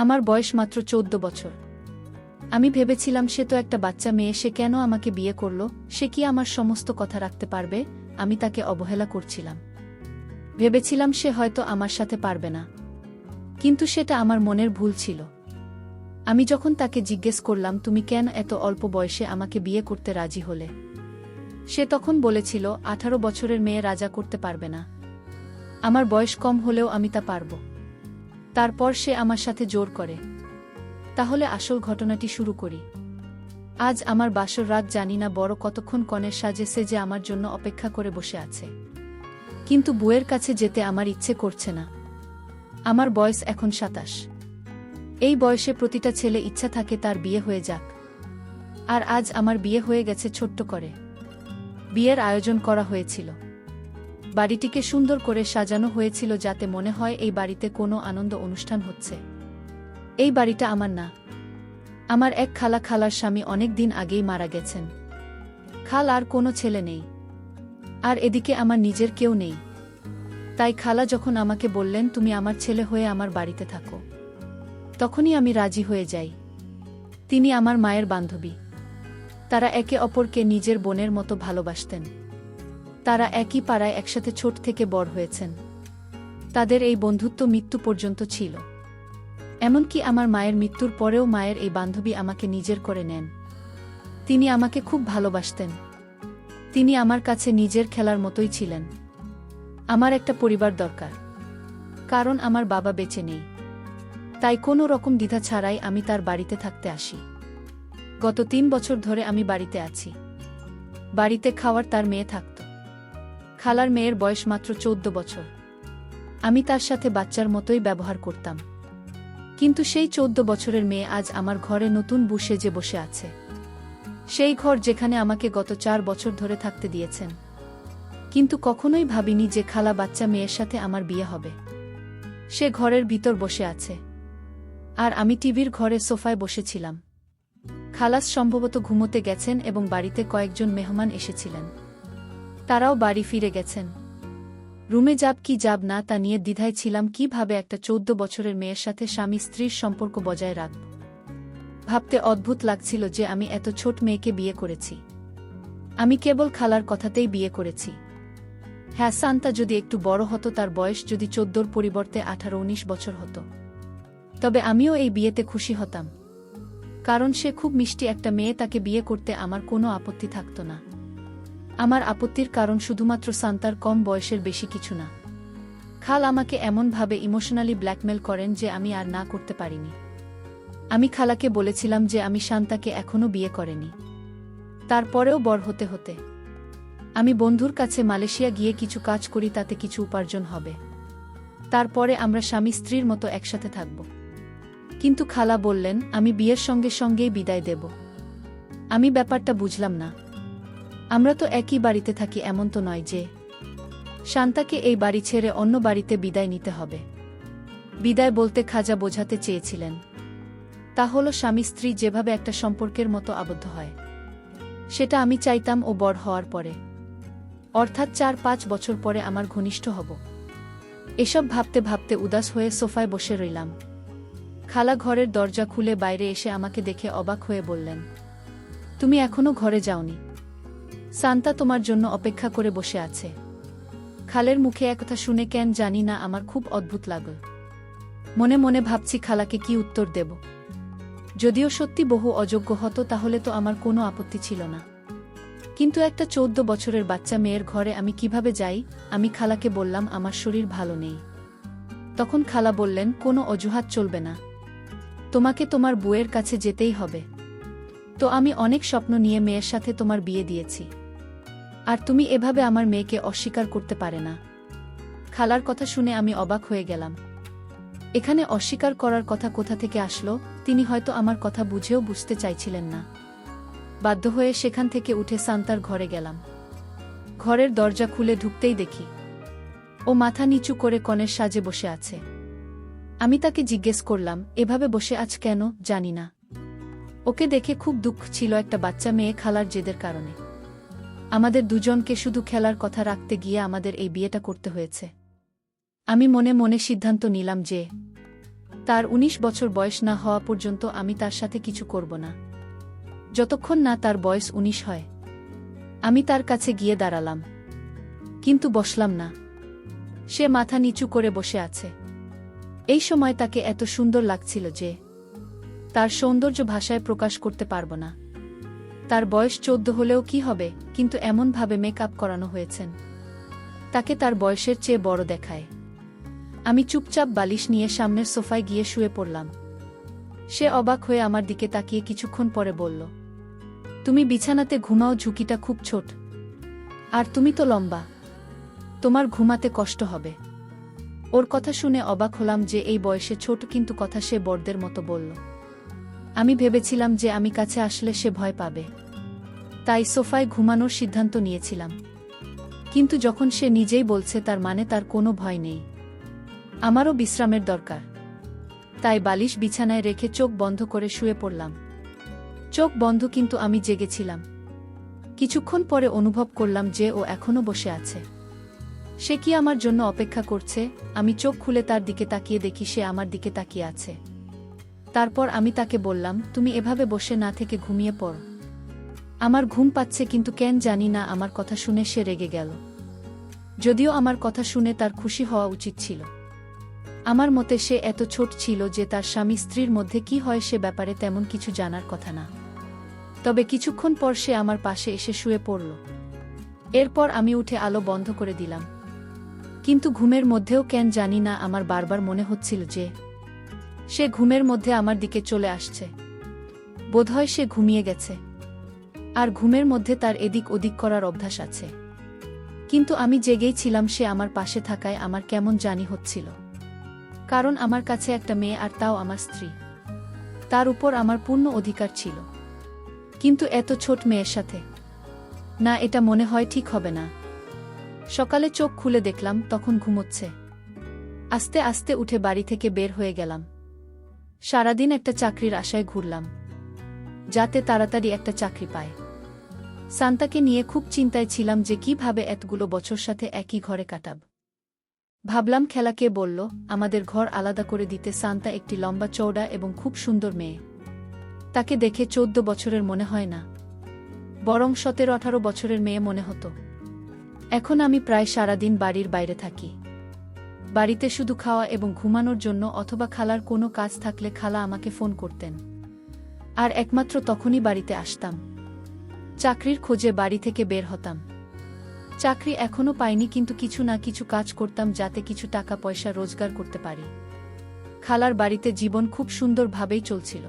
আমার বয়স মাত্র 14 বছর। আমি ভেবেছিলাম সে তো একটা বাচ্চা মেয়ে, সে কেন আমাকে বিয়ে করল, সে কি আমার সমস্ত কথা রাখতে পারবে। আমি তাকে অবহেলা করছিলাম। ভেবেছিলাম সে হয়তো আমার সাথে পারবে না। কিন্তু সেটা আমার মনের ভুল ছিল। আমি যখন তাকে জিজ্ঞেস করলাম, তুমি কেন এত অল্প বয়সে আমাকে বিয়ে করতে রাজি হলে, সে তখন বলেছিল 18 বছরের মেয়ে রাজা করতে পারবে না। আমার বয়স কম হলেও আমি তা পারব। তারপর সে আমার সাথে জোর করে। তাহলে আসল ঘটনাটি শুরু করি। আজ আমার বাসর রাত, জানি না বড় কতক্ষণ কনের সাজে সেজে আমার জন্য অপেক্ষা করে বসে আছে। কিন্তু বুয়ের কাছে যেতে আমার ইচ্ছে করছে না। আমার বয়স এখন 27। এই বয়সে প্রতিটা ছেলে ইচ্ছা থাকে তার বিয়ে হয়ে যাক। আর আজ আমার বিয়ে হয়ে গেছে ছোট্ট করে। বিয়ের আয়োজন করা হয়েছিল। বাড়িটিকে সুন্দর করে সাজানো হয়েছিল যাতে মনে হয় এই বাড়িতে কোনো আনন্দ অনুষ্ঠান হচ্ছে। এই বাড়িটা আমার না। আমার এক খালার স্বামী অনেক দিন আগেই মারা গেছেন। খাল আর কোনো ছেলে নেই। আর এদিকে আমার নিজের কেউ নেই। তাই খালা যখন আমাকে বললেন, তুমি আমার ছেলে হয়ে আমার বাড়িতে থাকো, তখনই আমি রাজি হয়ে যাই। তিনি আমার মায়ের বান্ধবী। তারা একে অপরকে নিজের বোনের মতো ভালোবাসতেন। তারা একই পাড়ায় একসাথে ছোট থেকে বড় হয়েছেন। তাদের এই বন্ধুত্ব মৃত্যু পর্যন্ত ছিল। এমনকি আমার মায়ের মৃত্যুর পরেও মায়ের এই বান্ধবী আমাকে নিজের করে নেন। তিনি আমাকে খুব ভালোবাসতেন। তিনি আমার কাছে নিজের খেলার মতোই ছিলেন। আমার একটা পরিবার দরকার, কারণ আমার বাবা বেঁচে নেই। তাই কোনো রকম দ্বিধা ছাড়াই আমি তার বাড়িতে থাকতে আসি। গত 3 বছর ধরে আমি বাড়িতে আছি। বাড়িতে খাওয়ার তার মেয়ে থাকত। খালার মেয়ের বয়স মাত্র 14 বছর। আমি তার সাথে বাচ্চার মতোই ব্যবহার করতাম। কিন্তু সেই 14 বছরের মেয়ে আজ আমার ঘরে নতুন বউ সেজে বসে আছে। সেই ঘর যেখানে আমাকে গত 4 বছর ধরে থাকতে দিয়েছেন। কিন্তু কখনোই ভাবিনি যে খালা বাচ্চা মেয়ের সাথে আমার বিয়ে হবে। সে ঘরের ভিতর বসে আছে। আর আমি টিভির ঘরে সোফায় বসেছিলাম। খালাস সম্ভবত ঘুমোতে গেছেন এবং বাড়িতে কয়েকজন মেহমান এসেছিলেন। তারাও বাড়ি ফিরে গেছেন। রুমে যাব কি যাব না তা নিয়ে দ্বিধায় ছিলাম, কিভাবে একটা 14 বছরের মেয়ের সাথে স্বামী স্ত্রীর সম্পর্ক বজায় রাখব। ভাবতে অদ্ভুত লাগছিল যে আমি এত ছোট মেয়েকে বিয়ে করেছি। আমি কেবল খালার কথাতেই বিয়ে করেছি। হ্যাঁ, সান্তা যদি একটু বড় হতো, তার বয়স যদি 14-র পরিবর্তে 18-19 বছর হতো, তবে আমিও এই বিয়েতে খুশি হতাম। কারণ সে খুব মিষ্টি একটা মেয়ে, তাকে বিয়ে করতে আমার কোনো আপত্তি থাকত না। আমার আপত্তির কারণ শুধুমাত্র সান্তার কম বয়সের, বেশি কিছু না। খাল আমাকে এমনভাবে ইমোশনালি ব্ল্যাকমেল করেন যে আমি আর না করতে পারিনি। আমি খালাকে বলেছিলাম যে আমি শান্তাকে এখনো বিয়ে করিনি। তারপরেও বড় হতে হতে আমি বন্ধুর কাছে মালয়েশিয়া গিয়ে কিছু কাজ করি, তাতে কিছু উপার্জন হবে। তারপরে আমরা স্বামী স্ত্রীর মতো একসাথে থাকব। কিন্তু খালা বললেন, আমি বিয়ের সঙ্গে সঙ্গেই বিদায় দেব। আমি ব্যাপারটা বুঝলাম না। আমরা তো একই বাড়িতে থাকি, এমন তো নয় যে শান্তাকে এই বাড়ি ছেড়ে অন্য বাড়িতে বিদায় নিতে হবে। বিদায় বলতে খাজা বোঝাতে চেয়েছিলেন তা হলো স্বামী স্ত্রী যেভাবে একটা সম্পর্কের মতো আবদ্ধ হয়, সেটা আমি চাইতাম ও বড় হওয়ার পরে, অর্থাৎ 4-5 বছর পরে আমার ঘনিষ্ঠ হব। এসব ভাবতে ভাবতে উদাস হয়ে সোফায় বসে রইলাম। খালা ঘরের দরজা খুলে বাইরে এসে আমাকে দেখে অবাক হয়ে বললেন, তুমি এখনো ঘরে যাওনি? সান্তা তোমার জন্য অপেক্ষা করে বসে আছে। খালের মুখে একথা শুনে কেন জানি না আমার খুব অদ্ভুত লাগল। মনে মনে ভাবছি খালাকে কি উত্তর দেব। যদিও সত্যি বহু অযোগ্য হতো তাহলে তো আমার কোনো আপত্তি ছিল না। কিন্তু একটা 14 বছরের বাচ্চা মেয়ের ঘরে আমি কিভাবে যাই? আমি খালাকে বললাম, আমার শরীর ভালো নেই। তখন খালা বললেন, কোনো অজুহাত চলবে না, তোমাকে তোমার বউয়ের কাছে যেতেই হবে। তো আমি অনেক স্বপ্ন নিয়ে মেয়ের সাথে তোমার বিয়ে দিয়েছি, আর তুমি এভাবে আমার মেয়েকে অস্বীকার করতে পারে না। খালার কথা শুনে আমি অবাক হয়ে গেলাম। এখানে অস্বীকার করার কথা কোথা থেকে আসলো? তিনি হয়তো আমার কথা বুঝেও বুঝতে চাইছিলেন না। বাধ্য হয়ে সেখান থেকে উঠে সান্তার ঘরে গেলাম। ঘরের দরজা খুলে ঢুকতেই দেখি ও মাথা নিচু করে কনের সাজে বসে আছে। আমি তাকে জিজ্ঞেস করলাম, এভাবে বসে আছ কেন? জানি না। ওকে দেখে খুব দুঃখ ছিল, একটা বাচ্চা মেয়ে খালার জেদের কারণে আমাদের দুজনকে শুধু খেলার কথা রাখতে গিয়ে আমাদের এই বিয়েটা করতে হয়েছে। আমি মনে মনে সিদ্ধান্ত নিলাম যে তার ১৯ বছর বয়স না হওয়া পর্যন্ত আমি তার সাথে কিছু করব না, যতক্ষণ না তার বয়স ১৯ হয়। আমি তার কাছে গিয়ে দাঁড়ালাম, কিন্তু বসলাম না। সে মাথা নিচু করে বসে আছে। এই সময় তাকে এত সুন্দর লাগছিল যে তার সৌন্দর্য ভাষায় প্রকাশ করতে পারব না। তার বয়স ১৪ হলেও কি হবে, কিন্তু এমনভাবে মেকআপ করানো হয়েছেন তাকে তার বয়সের চেয়ে বড় দেখায়। আমি চুপচাপ বালিশ নিয়ে সামনের সোফায় গিয়ে শুয়ে পড়লাম। সে অবাক হয়ে আমার দিকে তাকিয়ে কিছুক্ষণ পরে বলল, তুমি বিছানাতে ঘুমাও, ঝুঁকিটা খুব ছোট, আর তুমি তো লম্বা, তোমার ঘুমাতে কষ্ট হবে। ওর কথা শুনে অবাক হলাম যে এই বয়সে ছোট, কিন্তু কথা সে বড়দের মতো বলল। আমি ভেবেছিলাম যে আমি কাছে আসলে সে ভয় পাবে, তাই সোফায় ঘুমানোর সিদ্ধান্ত নিয়েছিলাম। কিন্তু যখন সে নিজেই বলছে, তার মানে তার কোনো ভয় নেই। আমারও বিশ্রামের দরকার, তাই বালিশ বিছানায় রেখে চোখ বন্ধ করে শুয়ে পড়লাম। চোখ বন্ধ, কিন্তু আমি জেগেছিলাম। কিছুক্ষণ পরে অনুভব করলাম যে ও এখনো বসে আছে। সে কি আমার জন্য অপেক্ষা করছে? আমি চোখ খুলে তার দিকে তাকিয়ে দেখি সে আমার দিকে তাকিয়ে আছে। তারপর আমি তাকে বললাম, তুমি এভাবে বসে না থেকে ঘুমিয়ে পড়ো। আমার ঘুম পাচ্ছে, কিন্তু কেন জানি না আমার কথা শুনে সে রেগে গেল। যদিও আমার কথা শুনে তার খুশি হওয়া উচিত ছিল। আমার মতে সে এত ছোট ছিল যে তার স্বামী স্ত্রীর মধ্যে কি হয় সে ব্যাপারে তেমন কিছু জানার কথা না। তবে কিছুক্ষণ পর সে আমার পাশে এসে শুয়ে পড়ল। এরপর আমি উঠে আলো বন্ধ করে দিলাম। কিন্তু ঘুমের মধ্যেও কেন জানি না আমার বারবার মনে হচ্ছিল যে সে ঘুমের মধ্যে আমার দিকে চলে আসছে। বোধহয় সে ঘুমিয়ে গেছে, আর ঘুমের মধ্যে তার এদিক ওদিক করার অভ্যাস আছে। কিন্তু আমি জেগেই ছিলাম, সে আমার পাশে থাকায় আমার কেমন জানি হচ্ছিল। কারণ আমার কাছে একটা মেয়ে, আর তাও আমার স্ত্রী। তার উপর আমার পূর্ণ অধিকার ছিল। কিন্তু এত ছোট মেয়ের সাথে, না, এটা মনে হয় ঠিক হবে না। সকালে চোখ খুলে দেখলাম তখন ঘুমোচ্ছে। আস্তে আস্তে উঠে বাড়ি থেকে বের হয়ে গেলাম। সারাদিন একটা চাকরির আশায় ঘুরলাম, যাতে তাড়াতাড়ি একটা চাকরি পায়। সান্তাকে নিয়ে খুব চিন্তায় ছিলাম যে কিভাবে এতগুলো বছর সাথে একই ঘরে কাটাব। ভাবলাম খেলাকে বলল আমাদের ঘর আলাদা করে দিতে। সান্তা একটি লম্বা চওড়া এবং খুব সুন্দর মেয়ে। তাকে দেখে ১৪ বছরের মনে হয় না, বরং ১৭-১৮ বছরের মেয়ে মনে হতো। এখন আমি প্রায় সারাদিন বাড়ির বাইরে থাকি। বাড়িতে শুধু খাওয়া এবং ঘুমানোর জন্য, অথবা খালার কোনো কাজ থাকলে খালা আমাকে ফোন করতেন, আর একমাত্র তখনই বাড়িতে আসতাম। চাকরির খোঁজে বাড়ি থেকে বের হতাম। চাকরি এখনো পাইনি, কিন্তু কিছু না কিছু কাজ করতাম যাতে কিছু টাকা পয়সা রোজগার করতে পারি। খালার বাড়িতে জীবন খুব সুন্দরভাবেই চলছিল।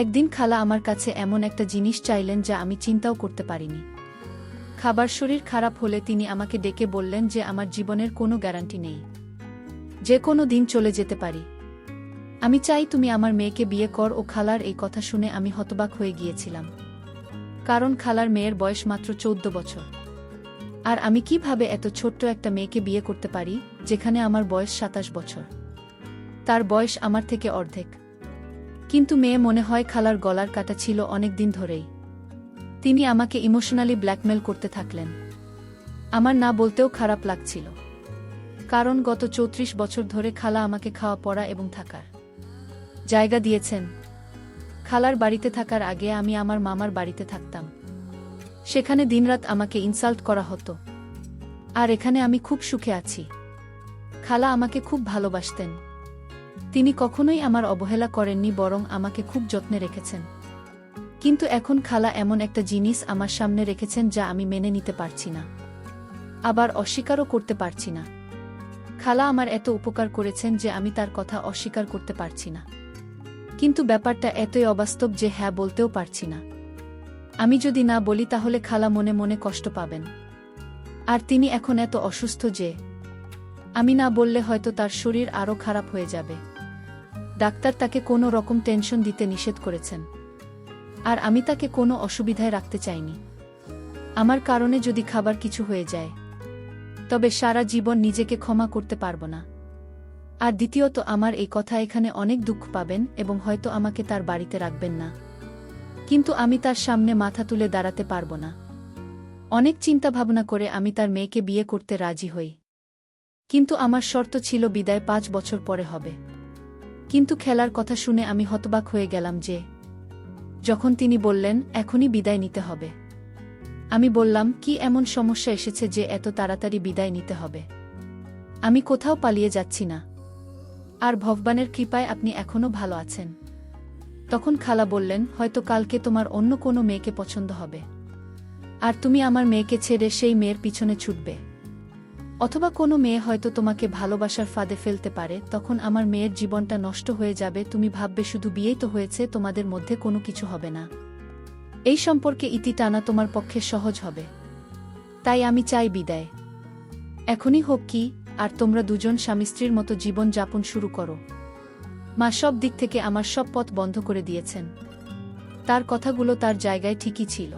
একদিন খালা আমার কাছে এমন একটা জিনিস চাইলেন যা আমি চিন্তাও করতে পারিনি। খাবার শরীর খারাপ হলে তিনি আমাকে ডেকে বললেন যে আমার জীবনের কোনো গ্যারান্টি নেই, যে কোনো দিন চলে যেতে পারি। আমি চাই তুমি আমার মেয়েকে বিয়ে কর। ও খালার এই কথা শুনে আমি হতবাক হয়ে গিয়েছিলাম, কারণ খালার মেয়ের বয়স মাত্র ১৪ বছর। আর আমি কিভাবে এত ছোট্ট একটা মেয়েকে বিয়ে করতে পারি, যেখানে আমার বয়স ২৭ বছর। তার বয়স আমার থেকে অর্ধেক। কিন্তু মেয়ে মনে হয় খালার গলার কাটা ছিল অনেক দিন ধরেই। তিনি আমাকে ইমোশনালি ব্ল্যাকমেল করতে থাকলেন। আমার না বলতেও খারাপ লাগছিল, কারণ গত ৩৪ বছর ধরে খালা আমাকে খাওয়া পড়া এবং থাকার জায়গা দিয়েছেন। খালার বাড়িতে থাকার আগে আমি আমার মামার বাড়িতে থাকতাম। সেখানে দিনরাত আমাকে ইনসাল্ট করা হতো, আর এখানে আমি খুব সুখে আছি। খালা আমাকে খুব ভালোবাসতেন। তিনি কখনোই আমার অবহেলা করেননি, বরং আমাকে খুব যত্নে রেখেছেন। কিন্তু এখন খালা এমন একটা জিনিস আমার সামনে রেখেছেন যা আমি মেনে নিতে পারছি না, আবার অস্বীকারও করতে পারছি না। খালা আমার এত উপকার করেছেন যে আমি তার কথা অস্বীকার করতে পারছি না। কিন্তু ব্যাপারটা এতই অবাস্তব যে হ্যাঁ বলতেও পারছি না। আমি যদি না বলি তাহলে খালা মনে মনে কষ্ট পাবেন। আর তিনি এখন এত অসুস্থ যে আমি না বললে হয়তো তার শরীর আরও খারাপ হয়ে যাবে। ডাক্তার তাকে কোনো রকম টেনশন দিতে নিষেধ করেছেন, আর আমি তাকে কোনো অসুবিধায় রাখতে চাইনি। আমার কারণে যদি খাবার কিছু হয়ে যায়, তবে সারা জীবন নিজেকে ক্ষমা করতে পারব না। আর দ্বিতীয়ত, আমার এই কথা এখানে অনেক দুঃখ পাবেন এবং হয়তো আমাকে তার বাড়িতে রাখবেন না। কিন্তু আমি তার সামনে মাথা তুলে দাঁড়াতে পারব না। অনেক চিন্তা ভাবনা করে আমি তার মেয়েকে বিয়ে করতে রাজি হই। কিন্তু আমার শর্ত ছিল বিদায় ৫ বছর পরে হবে। কিন্তু খেলার কথা শুনে আমি হতবাক হয়ে গেলাম যে যখন তিনি বললেন এখনই বিদায় নিতে হবে। আমি বললাম, কি এমন সমস্যা এসেছে যে এত তাড়াতাড়ি বিদায় নিতে হবে? আমি কোথাও পালিয়ে যাচ্ছি না, আর ভগবানের কৃপায় আপনি এখনও ভালো আছেন। তখন খালা বললেন, হয়তো কালকে তোমার অন্য কোনো মেয়েকে পছন্দ হবে, আর তুমি আমার মেয়েকে ছেড়ে সেই মেয়ের পিছনে ছুটবে। অথবা কোনো মেয়ে হয়তো তোমাকে ভালোবাসার ফাঁদে ফেলতে পারে, তখন আমার মেয়ের জীবনটা নষ্ট হয়ে যাবে। তুমি ভাববে শুধু বিয়েই তো হয়েছে, তোমাদের মধ্যে কোনো কিছু হবে না। এই সম্পর্কে ইতি টানা তোমার পক্ষে সহজ হবে। তাই আমি চাই বিদায় এখনই হোক, কি আর তোমরা দুজন স্বামী স্ত্রীর মতো জীবন যাপন শুরু করো। মা সব দিক থেকে আমার সব পথ বন্ধ করে দিয়েছেন। তার কথাগুলো তার জায়গায় ঠিকই ছিল।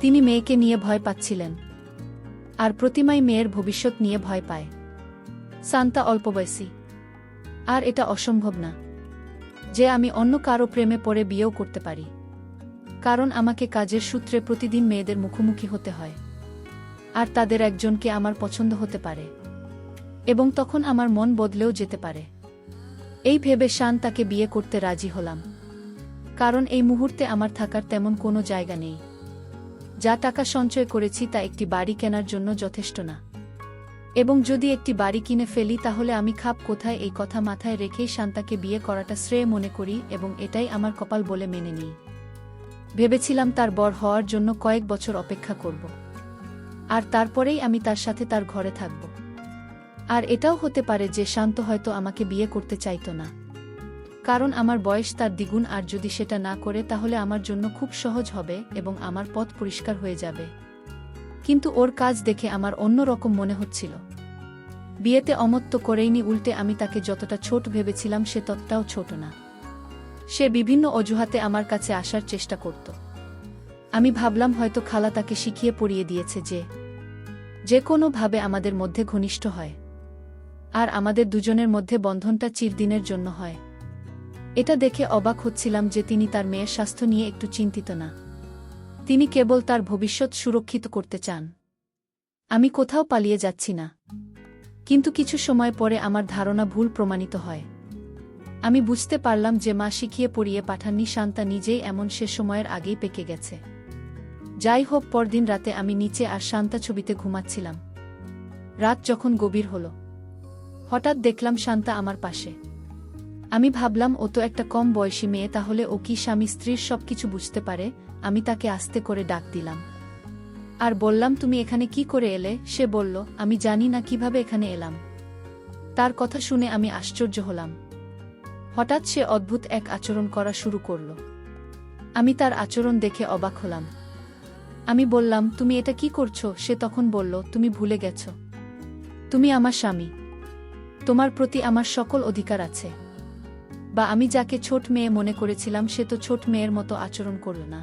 তিনি মেয়েকে নিয়ে ভয় পাচ্ছিলেন, আর প্রতিমাই মেয়ের ভবিষ্যৎ নিয়ে ভয় পায়। সান্তা অল্প বয়সী, আর এটা অসম্ভব না যে আমি অন্য কারো প্রেমে পড়ে বিয়েও করতে পারি, কারণ আমাকে কাজের সূত্রে প্রতিদিন মেয়েদের মুখোমুখি হতে হয়, আর তাদের একজনকে আমার পছন্দ হতে পারে, এবং তখন আমার মন বদলেও যেতে পারে। এই ভেবে শান তাকে বিয়ে করতে রাজি হলাম, কারণ এই মুহূর্তে আমার থাকার তেমন কোনো জায়গা নেই। যা টাকা সঞ্চয় করেছি তা একটি বাড়ি কেনার জন্য যথেষ্ট না, এবং যদি একটি বাড়ি কিনে ফেলি তাহলে আমি খাব কোথায়? এই কথা মাথায় রেখেই শান্তাকে বিয়ে করাটা শ্রেয় মনে করি, এবং এটাই আমার কপাল বলে মেনে নিই। ভেবেছিলাম তার বর হওয়ার জন্য কয়েক বছর অপেক্ষা করব, আর তারপরেই আমি তার সাথে তার ঘরে থাকব। আর এটাও হতে পারে যে শান্ত হয়তো আমাকে বিয়ে করতে চাইতো না, কারণ আমার বয়স তার দ্বিগুণ, আর যদি সেটা না করে তাহলে আমার জন্য খুব সহজ হবে এবং আমার পথ পরিষ্কার হয়ে যাবে। কিন্তু ওর কাজ দেখে আমার অন্য রকম মনে হচ্ছিল। বিয়েতে অমত্ত করেইনি, উল্টে আমি তাকে যতটা ছোট ভেবেছিলাম সে ততটাও ছোট না। সে বিভিন্ন অজুহাতে আমার কাছে আসার চেষ্টা করত। আমি ভাবলাম হয়তো খালা তাকে শিখিয়ে পড়িয়ে দিয়েছে যে কোনোভাবে আমাদের মধ্যে ঘনিষ্ঠ হয়, আর আমাদের দুজনের মধ্যে বন্ধনটা চিরদিনের জন্য হয়। এটা দেখে অবাক হচ্ছিলাম যে তিনি তার মেয়ের স্বাস্থ্য নিয়ে একটু চিন্তিত না। তিনি কেবল তার ভবিষ্যৎ সুরক্ষিত করতে চান। আমি কোথাও পালিয়ে যাচ্ছি না। কিন্তু কিছু সময় পরে আমার ধারণা ভুল প্রমাণিত হয়। আমি বুঝতে পারলাম যে মা শিখিয়ে পড়িয়ে পাঠাননি, শান্তা নিজেই এমন সে সময়ের আগেই পেকে গেছে। যাই হোক, পরদিন রাতে আমি নিচে আর শান্তা ছবিতে ঘুমাচ্ছিলাম। রাত যখন গভীর হল, হঠাৎ দেখলাম শান্তা আমার পাশে। আমি ভাবলাম ও তো একটা কম বয়সী মেয়ে, তাহলে ও কি স্বামী স্ত্রীর সবকিছু বুঝতে পারে? আমি তাকে আস্তে করে ডাক দিলাম আর বললাম, তুমি এখানে কি করে এলে? সে বলল, আমি জানি না কিভাবে এখানে এলাম। তার কথা শুনে আমি আশ্চর্য হলাম। হঠাৎ সে অদ্ভুত এক আচরণ করা শুরু করল। আমি তার আচরণ দেখে অবাক হলাম। আমি বললাম, তুমি এটা কি করছো? সে তখন বলল, তুমি ভুলে গেছ, তুমি আমার স্বামী, তোমার প্রতি আমার সকল অধিকার আছে। বা আমি যাকে ছোট মেয়ে মনে করেছিলাম সে তো ছোট মেয়ের মতো আচরণ করল না।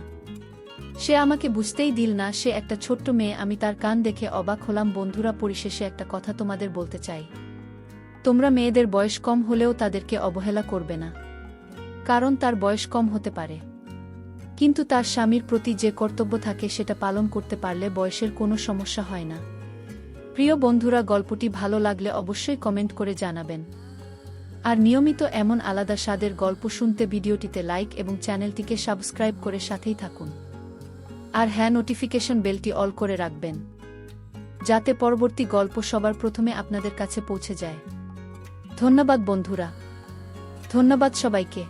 সে আমাকে বুঝতেই দিল না সে একটা ছোট্ট মেয়ে। আমি তার কান দেখে অবাক হলাম। বন্ধুরা, পরিশেষে একটা কথা তোমাদের বলতে চাই, তোমরা মেয়েদের বয়স কম হলেও তাদেরকে অবহেলা করবে না, কারণ তার বয়স কম হতে পারে, কিন্তু তার স্বামীর প্রতি যে কর্তব্য থাকে সেটা পালন করতে পারলে বয়সের কোনো সমস্যা হয় না। প্রিয় বন্ধুরা, গল্পটি ভালো লাগলে অবশ্যই কমেন্ট করে জানাবেন। আর নিয়মিত এমন আলাদা স্বাদের গল্প শুনতে ভিডিওটিতে লাইক এবং চ্যানেলটিকে সাবস্ক্রাইব করে সাথেই থাকুন। আর হ্যাঁ, নোটিফিকেশন বেলটি অল করে রাখবেন, যাতে পরবর্তী গল্প সবার প্রথমে আপনাদের কাছে পৌঁছে যায়। ধন্যবাদ বন্ধুরা, ধন্যবাদ সবাইকে।